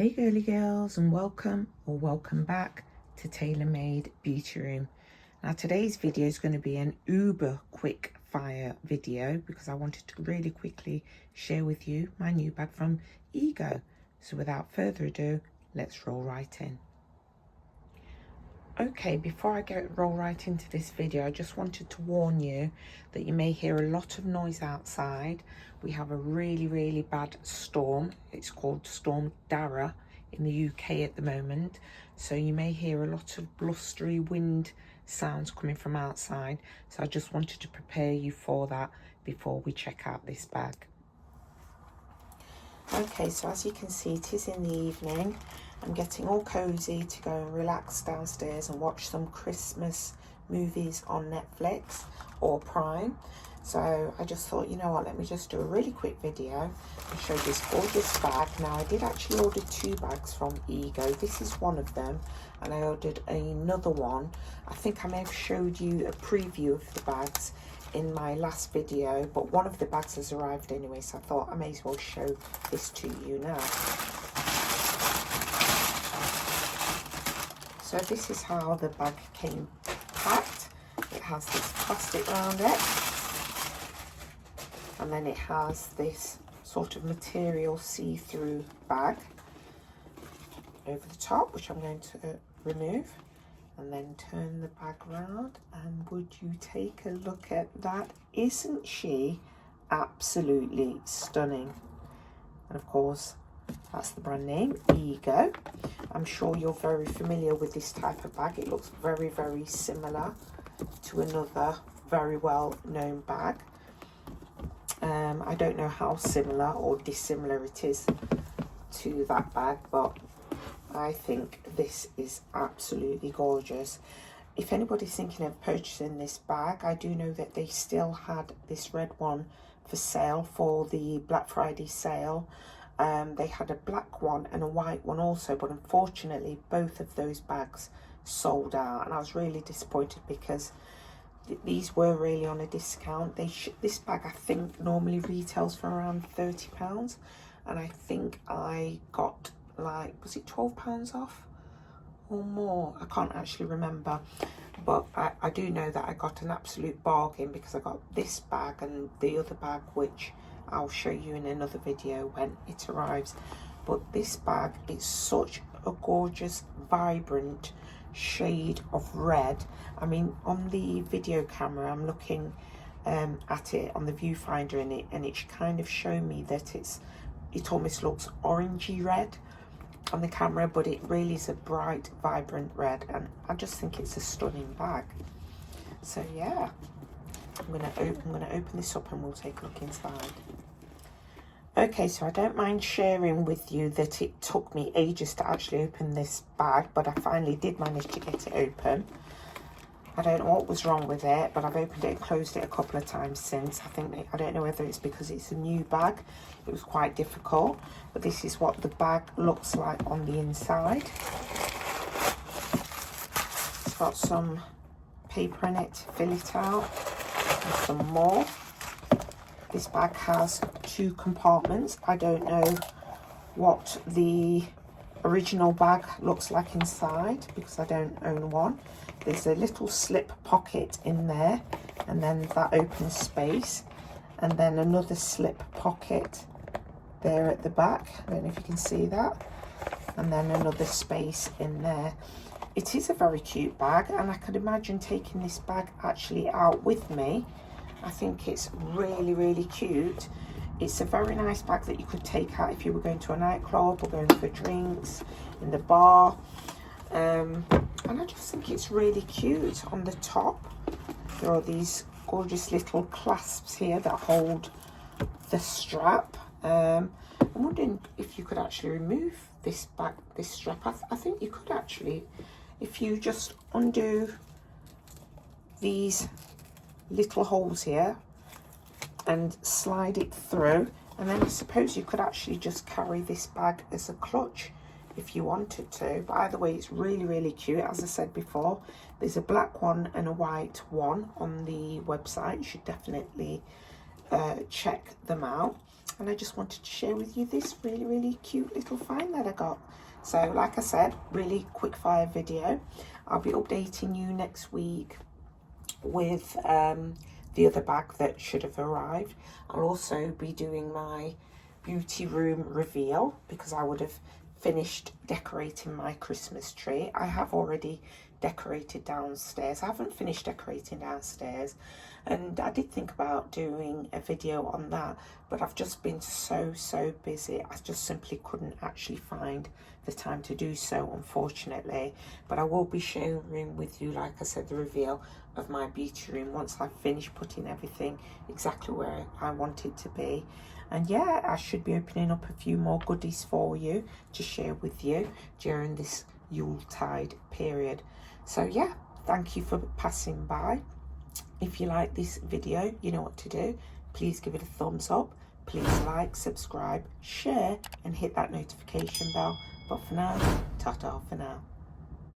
Hey girly girls, and welcome back to Tailor Made Beauty Room. Now today's video is going to be an uber quick fire video because I wanted to really quickly share with you my new bag from Ego. So without further ado, let's roll right in. Okay, before I roll right into this video, I just wanted to warn you that you may hear a lot of noise outside. We have a really bad storm. It's called Storm Dara in the UK at the moment. So you may hear a lot of blustery wind sounds coming from outside. So I just wanted to prepare you for that before we check out this bag. Okay, so as you can see, it is in the evening. I'm getting all cozy to go and relax downstairs and watch some Christmas movies on Netflix or Prime. So I just thought, you know what, let me just do a really quick video and show this gorgeous bag. Now I did actually order 2 bags from Ego. This is one of them, and I ordered another one. I think I may have showed you a preview of the bags in my last video, but one of the bags has arrived anyway, so I thought I may as well show this to you now. So this is how the bag came packed. It has this plastic around it, and then it has this sort of material see-through bag over the top, which I'm going to remove, and then turn the bag round. And would you take a look at that? Isn't she absolutely stunning? And of course, that's the brand name, Ego. I'm sure you're very familiar with this type of bag. It looks very similar to another very well known bag. I don't know how similar or dissimilar it is to that bag, but I think this is absolutely gorgeous. If anybody's thinking of purchasing this bag, I do know that they still had this red one for sale for the Black Friday sale. They had a black one and a white one also, but unfortunately both of those bags sold out, and I was really disappointed because these were really on a discount. This bag I think normally retails for around £30, and I think I got, like, was it £12 off or more? I can't actually remember, but I do know that I got an absolute bargain because I got this bag and the other bag, which I'll show you in another video when it arrives. But this bag is such a gorgeous, vibrant shade of red. I mean, on the video camera, I'm looking at it on the viewfinder, and it's kind of showing me that it almost looks orangey red on the camera, but it really is a bright, vibrant red, and I just think it's a stunning bag. So yeah, I'm gonna open this up and we'll take a look inside. Okay, so I don't mind sharing with you that it took me ages to actually open this bag, but I finally did manage to get it open. I don't know what was wrong with it, but I've opened it and closed it a couple of times since. I don't know whether it's because it's a new bag. It was quite difficult, but this is what the bag looks like on the inside. It's got some paper in it to fill it out, and some more. This bag has 2 compartments. I don't know what the original bag looks like inside because I don't own one. There's a little slip pocket in there, and then that opens space, and then another slip pocket there at the back. I don't know if you can see that, and then another space in there. It is a very cute bag, and I could imagine taking this bag actually out with me. I think it's really cute. It's a very nice bag that you could take out if you were going to a nightclub or going for drinks in the bar. And I just think it's really cute. On the top, there are these gorgeous little clasps here that hold the strap. I'm wondering if you could actually remove this strap. I think you could actually, if you just undo these little holes here and slide it through, and then I suppose you could actually just carry this bag as a clutch if you wanted to. But either way, it's really cute. As I said before, there's a black one and a white one on the website. You should definitely check them out. and I just wanted to share with you this really cute little find that I got. So like I said, really quick fire video. I'll be updating you next week with the other bag that should have arrived. I'll also be doing my beauty room reveal because I would have finished decorating my Christmas tree. I have already decorated downstairs. I haven't finished decorating downstairs, and I did think about doing a video on that, but I've just been so busy. I just simply couldn't actually find the time to do so, unfortunately. But I will be sharing with you, like I said, the reveal of my beauty room once I've finished putting everything exactly where I want it to be. And yeah, I should be opening up a few more goodies for you to share with you during this Yuletide period. So yeah, thank you for passing by. If you like this video, you know what to do. Please give it a thumbs up. Please like, subscribe, share, and hit that notification bell. But for now, ta-ta for now.